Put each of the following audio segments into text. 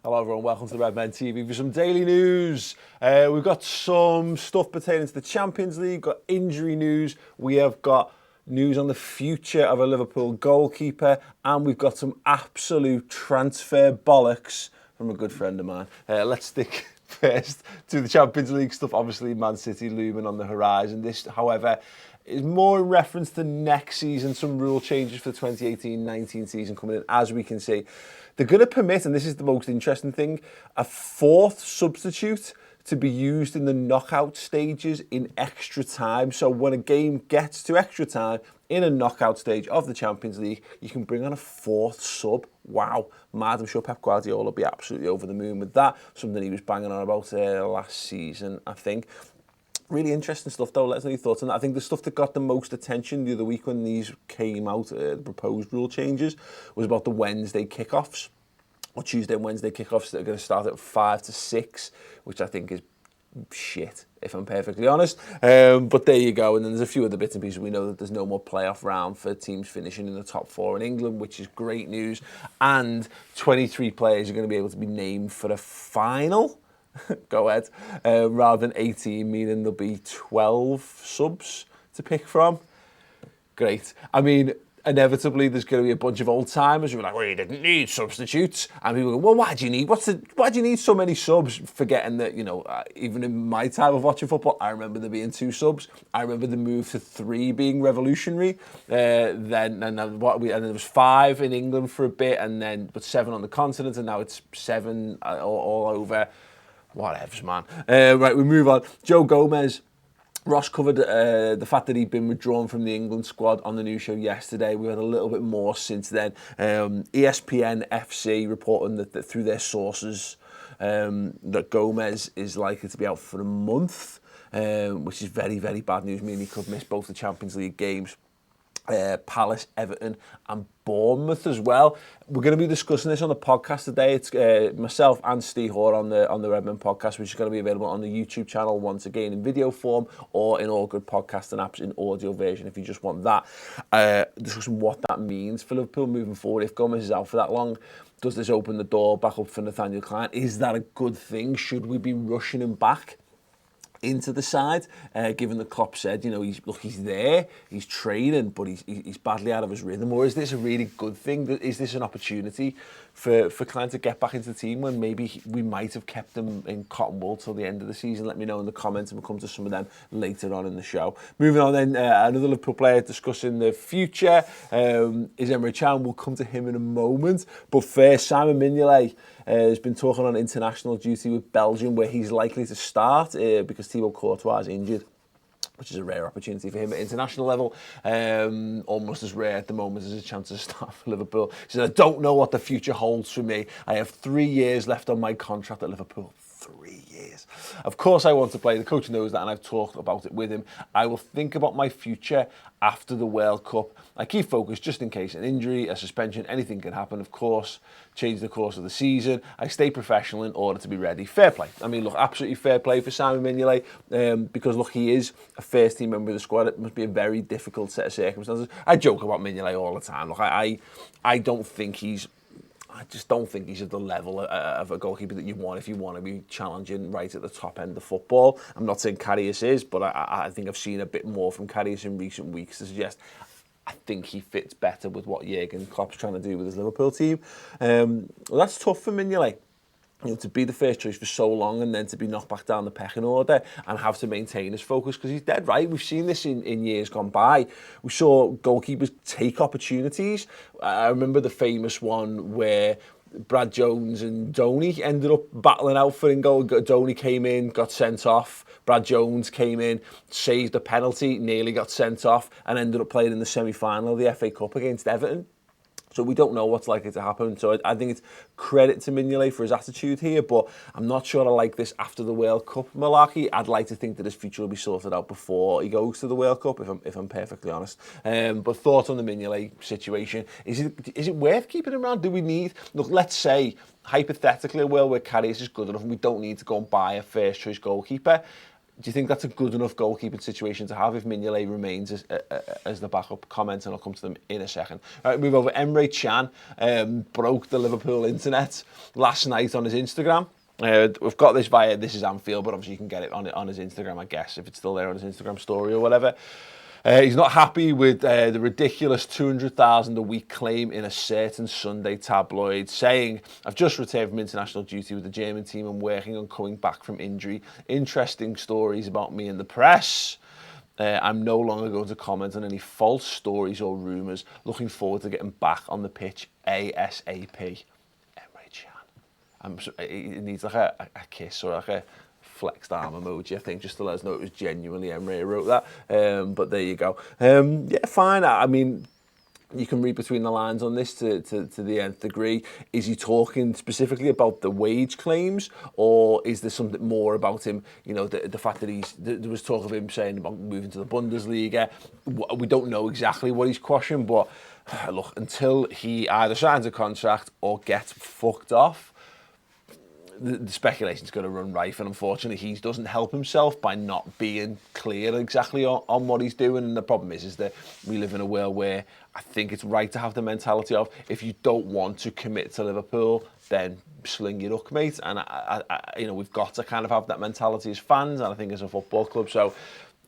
Hello everyone, welcome to the Redmen TV for some daily news. We've got some stuff pertaining to the Champions League, got injury news, we have got news on the future of a Liverpool goalkeeper, and we've got some absolute transfer bollocks from a good friend of mine. Let's stick first to the Champions League stuff. Obviously Man City looming on the horizon. This, however, is more in reference to next season, some rule changes for the 2018-19 season coming in, as we can see. They're going to permit, and this is the most interesting thing, a fourth substitute to be used in the knockout stages in extra time. So when a game gets to extra time in a knockout stage of the Champions League, you can bring on a fourth sub. Wow, mad. I'm sure Pep Guardiola will be absolutely over the moon with that. Something he was banging on about last season, I think. Really interesting stuff though, let us know your thoughts on that. I think the stuff that got the most attention the other week when these came out, the proposed rule changes, was about the Wednesday kickoffs, or Tuesday and Wednesday kickoffs that are going to start at 5 to 6, which I think is shit, if I'm perfectly honest. But there you go, and then there's a few other bits and pieces. We know that there's no more playoff round for teams finishing in the top 4 in England, which is great news, and 23 players are going to be able to be named for a final. Go ahead. Rather than 18, meaning there'll be 12 subs to pick from. Great. I mean, inevitably there's going to be a bunch of old timers who are like, well, you didn't need substitutes, and people go, well, why do you need so many subs? Forgetting that, you know, even in my time of watching football, I remember there being 2 subs. I remember the move to 3 being revolutionary. Then there was 5 in England for a bit, but 7 on the continent, and now it's 7 all over. Whatevs, man. Right, we move on. Joe Gomez. Ross covered the fact that he'd been withdrawn from the England squad on the news show yesterday. We had a little bit more since then. ESPN FC reporting that through their sources that Gomez is likely to be out for a month, which is very, very bad news, meaning he could miss both the Champions League games. Palace, Everton and Bournemouth as well. We're going to be discussing this on the podcast today. It's myself and Steve Hoare on the Redmen podcast, which is going to be available on the YouTube channel once again in video form or in all good podcasting apps in audio version if you just want that. Discussing what that means for Liverpool moving forward. If Gomez is out for that long, does this open the door back up for Nathaniel Klein? Is that a good thing? Should we be rushing him back into the side, given that Klopp said, you know, he's there, he's training, but he's badly out of his rhythm? Or is this a really good thing? Is this an opportunity for Klein to get back into the team when maybe we might have kept him in cotton wool till the end of the season? Let me know in the comments, and we'll come to some of them later on in the show. Moving on then, another Liverpool player discussing the future is Emre Can. We'll come to him in a moment. But first, Simon Mignolet has been talking on international duty with Belgium, where he's likely to start because Thibaut Courtois is injured, which is a rare opportunity for him at international level. Almost as rare at the moment as a chance to start for Liverpool. He said, I don't know what the future holds for me. I have 3 years left on my contract at Liverpool. 3 years. Of course I want to play. The coach knows that, and I've talked about it with him. I will think about my future after the World Cup. I keep focused just in case an injury, a suspension, anything can happen, of course. Change the course of the season. I stay professional in order to be ready. Fair play. I mean, look, absolutely fair play for Simon Mignolet, because, look, he is a first-team member of the squad. It must be a very difficult set of circumstances. I joke about Mignolet all the time. Look, I just don't think he's at the level of a goalkeeper that you want if you want to be challenging right at the top end of football. I'm not saying Karius is, but I think I've seen a bit more from Karius in recent weeks to suggest I think he fits better with what Jurgen Klopp's trying to do with his Liverpool team. Well, that's tough for Mignolet. You know, to be the first choice for so long and then to be knocked back down the pecking order and have to maintain his focus, because he's dead right. We've seen this in years gone by. We saw goalkeepers take opportunities. I remember the famous one where Brad Jones and Donny ended up battling out for in goal. Donny came in, got sent off. Brad Jones came in, saved a penalty, nearly got sent off, and ended up playing in the semi-final of the FA Cup against Everton. So we don't know what's likely to happen. So I think it's credit to Mignolet for his attitude here, but I'm not sure I like this after the World Cup malarkey. I'd like to think that his future will be sorted out before he goes to the World Cup, if I'm perfectly honest. But thoughts on the Mignolet situation? Is it worth keeping him around? Do we need... Look, let's say, hypothetically, a world where Karius is good enough and we don't need to go and buy a first-choice goalkeeper. Do you think that's a good enough goalkeeping situation to have if Mignolet remains as the backup? Comment, and I'll come to them in a second. All right, move over. Emre Can broke the Liverpool internet last night on his Instagram. We've got this via This Is Anfield, but obviously you can get it on his Instagram, I guess, if it's still there on his Instagram story or whatever. He's not happy with the ridiculous 200,000 a week claim in a certain Sunday tabloid, saying, "I've just returned from international duty with the German team and working on coming back from injury. Interesting stories about me in the press. I'm no longer going to comment on any false stories or rumours. Looking forward to getting back on the pitch ASAP." Emre Can. He needs like a kiss or like a flexed arm emoji, I think, just to let us know it was genuinely Emre who wrote that. But there you go. Yeah, fine. I mean, you can read between the lines on this to the nth degree. Is he talking specifically about the wage claims, or is there something more about him? You know, the fact that there was talk of him saying about moving to the Bundesliga. We don't know exactly what he's quashing, but look, until he either signs a contract or gets fucked off, the speculation's going to run rife, and unfortunately he doesn't help himself by not being clear exactly on what he's doing. And the problem is that we live in a world where I think it's right to have the mentality of, if you don't want to commit to Liverpool, then sling your hook, mate. And you know, we've got to kind of have that mentality as fans, and I think as a football club. So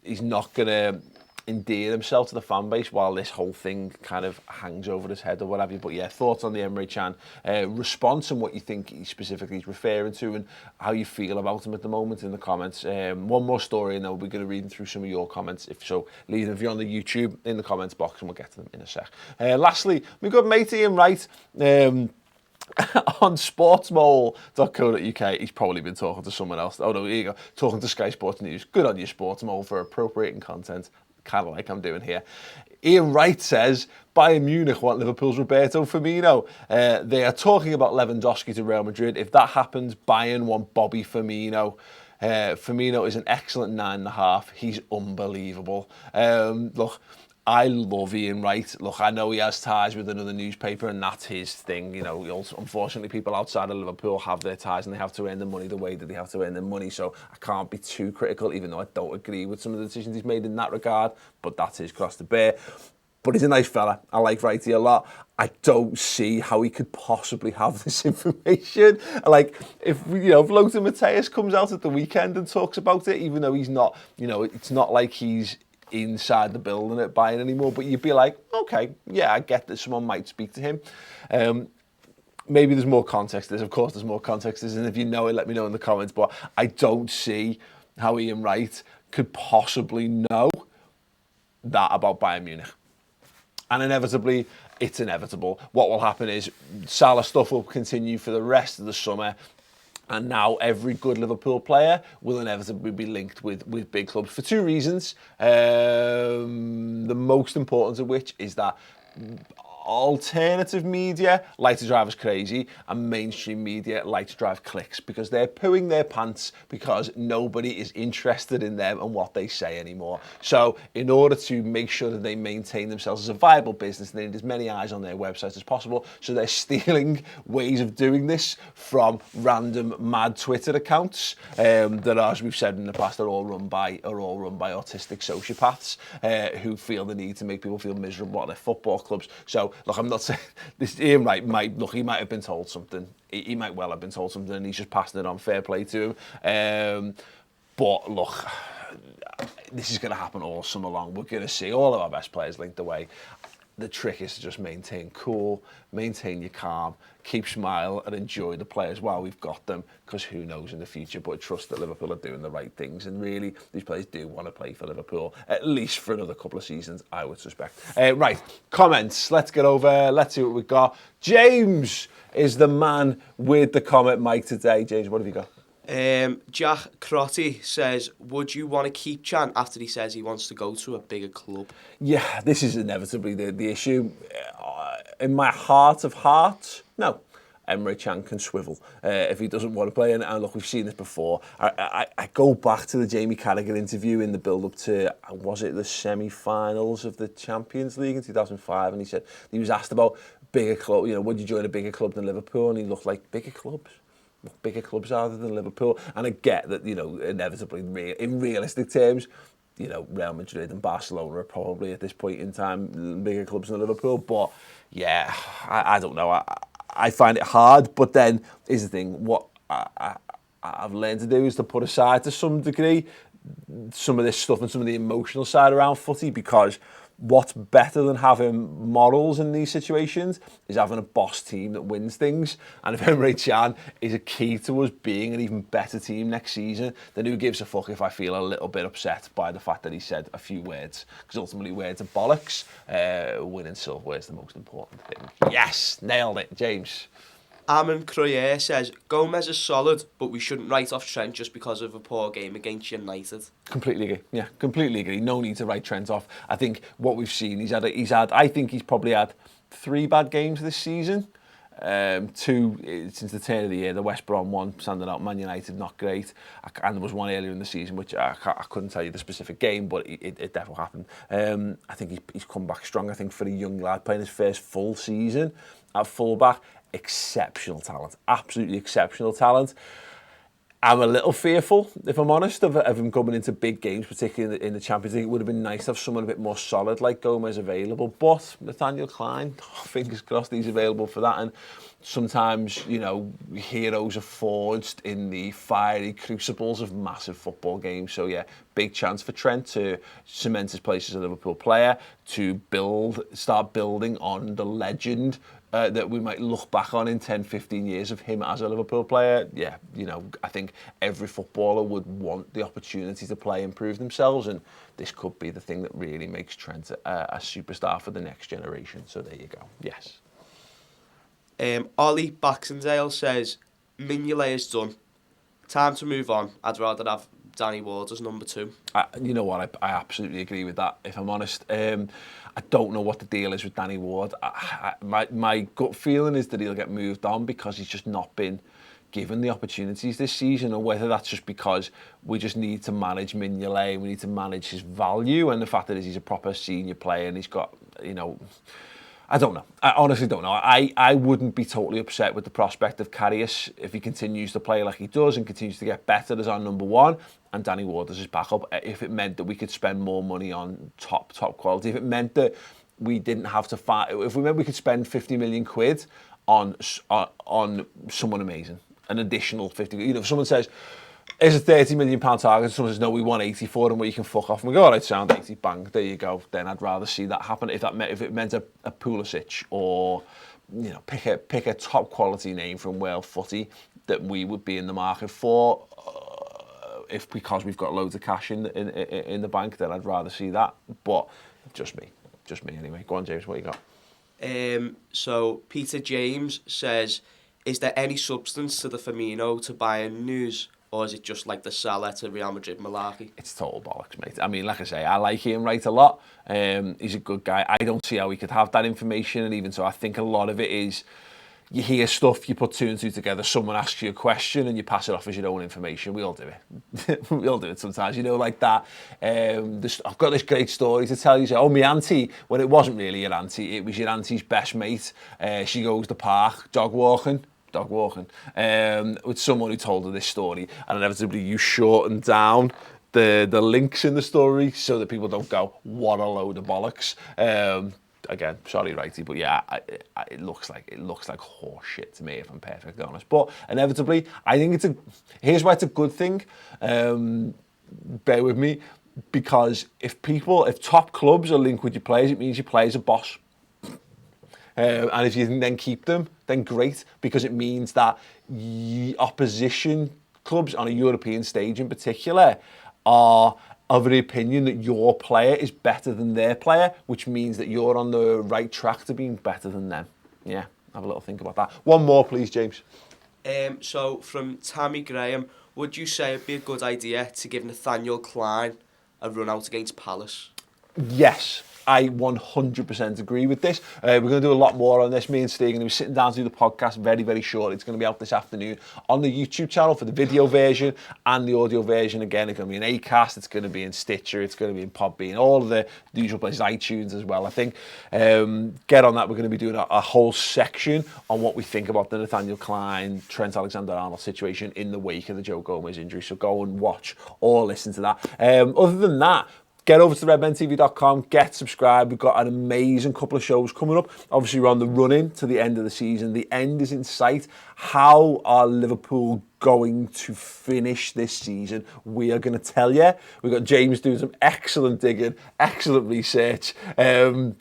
he's not going to endear himself to the fan base while this whole thing kind of hangs over his head or what have you. But yeah, thoughts on the Emre Can response and what you think he specifically is referring to and how you feel about him at the moment in the comments. One more story and then we'll be going to read through some of your comments. If so, leave them if you're on the YouTube in the comments box and we'll get to them in a sec. Lastly, we've got mate Ian Wright on sportsmole.co.uk. He's probably been talking to someone else. Oh no, here you go. Talking to Sky Sports News. Good on you, Sportsmole, for appropriating content, kind of like I'm doing here. Ian Wright says, Bayern Munich want Liverpool's Roberto Firmino. They are talking about Lewandowski to Real Madrid. If that happens, Bayern want Bobby Firmino. Firmino is an excellent 9.5. He's unbelievable. Look, I love Ian Wright. Look, I know he has ties with another newspaper and that's his thing. You know, unfortunately, people outside of Liverpool have their ties and they have to earn their money the way that they have to earn their money. So I can't be too critical, even though I don't agree with some of the decisions he's made in that regard. But that's his cross to bear. But he's a nice fella. I like Wrighty a lot. I don't see how he could possibly have this information. Like, if Lothar Matthäus comes out at the weekend and talks about it, even though he's not, it's not like he's inside the building at Bayern anymore, but you'd be like, okay, yeah, I get that someone might speak to him. Maybe there's more context. Of course there's more context, and if you know it, let me know in the comments, but I don't see how Ian Wright could possibly know that about Bayern Munich. And inevitably, it's inevitable. What will happen is Salah stuff will continue for the rest of the summer. And now every good Liverpool player will inevitably be linked with big clubs for two reasons. The most important of which is that alternative media like to drive us crazy and mainstream media like to drive clicks because they're pooing their pants because nobody is interested in them and what they say anymore. So in order to make sure that they maintain themselves as a viable business, they need as many eyes on their website as possible. So they're stealing ways of doing this from random mad Twitter accounts that, as we've said in the past, are all run by autistic sociopaths who feel the need to make people feel miserable at their football clubs. So look, I'm not saying this. Ian Wright he might have been told something. He might well have been told something, and he's just passing it on. Fair play to him. But look, this is going to happen all summer long. We're going to see all of our best players linked away. The trick is to just maintain cool, maintain your calm, keep smile and enjoy the players while we've got them, because who knows in the future, but trust that Liverpool are doing the right things. And really, these players do want to play for Liverpool, at least for another couple of seasons, I would suspect. Right, comments. Let's get over. Let's see what we've got. James is the man with the comment mic today. James, what have you got? Jack Crotty says, would you want to keep Can after he says he wants to go to a bigger club? Yeah, this is inevitably the issue. In my heart of hearts, no. Emre Can can swivel if he doesn't want to play. And look, we've seen this before. I go back to the Jamie Carragher interview in the build-up to, was it the semi-finals of the Champions League in 2005? And he said, he was asked about bigger club, would you join a bigger club than Liverpool? And he looked like, bigger clubs? bigger clubs are there than Liverpool? And I get that, inevitably, in realistic terms, Real Madrid and Barcelona are probably at this point in time bigger clubs than Liverpool. But yeah, I don't know. I find it hard. But then is the thing, what I've learned to do is to put aside to some degree some of this stuff and some of the emotional side around footy, because what's better than having morals in these situations is having a boss team that wins things. And if Emre Can is a key to us being an even better team next season, then who gives a fuck if I feel a little bit upset by the fact that he said a few words? Because ultimately words are bollocks. Winning silverware is the most important thing. Yes, nailed it, James. Amon Croyer says, Gomez is solid, but we shouldn't write off Trent just because of a poor game against United. Completely agree. Yeah, completely agree. No need to write Trent off. I think what we've seen, I think he's probably had 3 bad games this season. 2 since the turn of the year. The West Brom one, standing out. Man United, not great. And there was one earlier in the season, which I couldn't tell you the specific game, but it definitely happened. I think he's come back strong. I think for a young lad playing his first full season at fullback, exceptional talent, absolutely exceptional talent. I'm a little fearful, if I'm honest, of him coming into big games, particularly in the Champions League. It would have been nice to have someone a bit more solid like Gomez available, but Nathaniel Klein, fingers crossed he's available for that. And sometimes, heroes are forged in the fiery crucibles of massive football games. So yeah, big chance for Trent to cement his place as a Liverpool player, to start building on the legend that we might look back on in 10, 15 years of him as a Liverpool player. Yeah, I think every footballer would want the opportunity to play and prove themselves, and this could be the thing that really makes Trent a superstar for the next generation. So there you go. Yes. Ollie Baxendale says, Mignolet is done. Time to move on. I'd rather have Danny Ward as number 2. You know what? I absolutely agree with that, if I'm honest. I don't know what the deal is with Danny Ward. My gut feeling is that he'll get moved on because he's just not been given the opportunities this season, or whether that's just because we just need to manage Mignolet, we need to manage his value, and the fact that he's a proper senior player and he's got, I don't know. I honestly don't know. I wouldn't be totally upset with the prospect of Karius if he continues to play like he does and continues to get better as our number 1, and Danny Ward as his backup. If it meant that we could spend more money on top quality, if it meant that we didn't have to fight, if we meant we could spend 50 million quid on someone amazing, an additional 50. If someone says, "Is a £30 million target," and someone says, "No, we want 80 for him, where you can fuck off," and we go, "All right, sound 80, bang, there you go." Then I'd rather see that happen. If it meant a Pulisic, or pick a top quality name from world footy that we would be in the market for, because we've got loads of cash in the bank, then I'd rather see that. But just me anyway. Go on, James, what you got? So Peter James says, is there any substance to the Firmino to Bayern news? Or is it just like the Salah to Real Madrid malarkey? It's total bollocks, mate. I mean, like I say, I like Ian Wright a lot. He's a good guy. I don't see how we could have that information. And even so, I think a lot of it is, you hear stuff, you put 2 and 2 together, someone asks you a question and you pass it off as your own information. We all do it. We all do it sometimes, like that. I've got this great story to tell you. So, my auntie, well, it wasn't really your auntie, it was your auntie's best mate. She goes to the park, dog walking, with someone who told her this story, and inevitably you shorten down the links in the story so that people don't go, what a load of bollocks. Again, sorry, righty, but yeah, it looks like horse shit to me, if I'm perfectly honest. But inevitably, I think here's why it's a good thing. Bear with me, because if top clubs are linked with your players, it means your players are boss. And if you can then keep them, then great, because it means that opposition clubs on a European stage in particular are of the opinion that your player is better than their player, which means that you're on the right track to being better than them. Yeah, have a little think about that. One more, please, James. So from Tammy Graham, would you say it'd be a good idea to give Nathaniel Klein a run out against Palace? Yes, I 100% agree with this. We're going to do a lot more on this. Me and Steve are going to be sitting down to do the podcast very, very shortly. It's going to be out this afternoon on the YouTube channel for the video version and the audio version. Again, it's going to be in Acast, it's going to be in Stitcher, it's going to be in Podbean, all of the usual places, iTunes as well. I think get on that. We're going to be doing a whole section on what we think about the Nathaniel Clyne, Trent AlexanderArnold situation in the wake of the Joe Gomez injury. So go and watch or listen to that. Other than that, get over to redmentv.com, get subscribed. We've got an amazing couple of shows coming up. Obviously, we're on the run-in to the end of the season. The end is in sight. How are Liverpool going to finish this season? We are going to tell you. We've got James doing some excellent digging, excellent research. And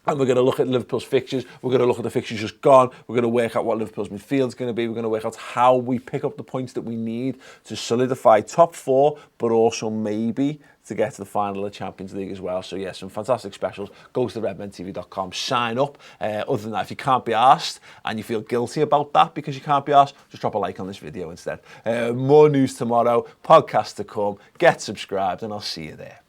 we're going to look at Liverpool's fixtures. We're going to look at the fixtures just gone. We're going to work out what Liverpool's midfield is going to be. We're going to work out how we pick up the points that we need to solidify top four, but also maybe to get to the final of the Champions League as well. So yeah, some fantastic specials. Go to redmentv.com, sign up. Other than that, if you can't be arsed and you feel guilty about that because you can't be arsed, just drop a like on this video instead. More news tomorrow, podcast to come, get subscribed, and I'll see you there.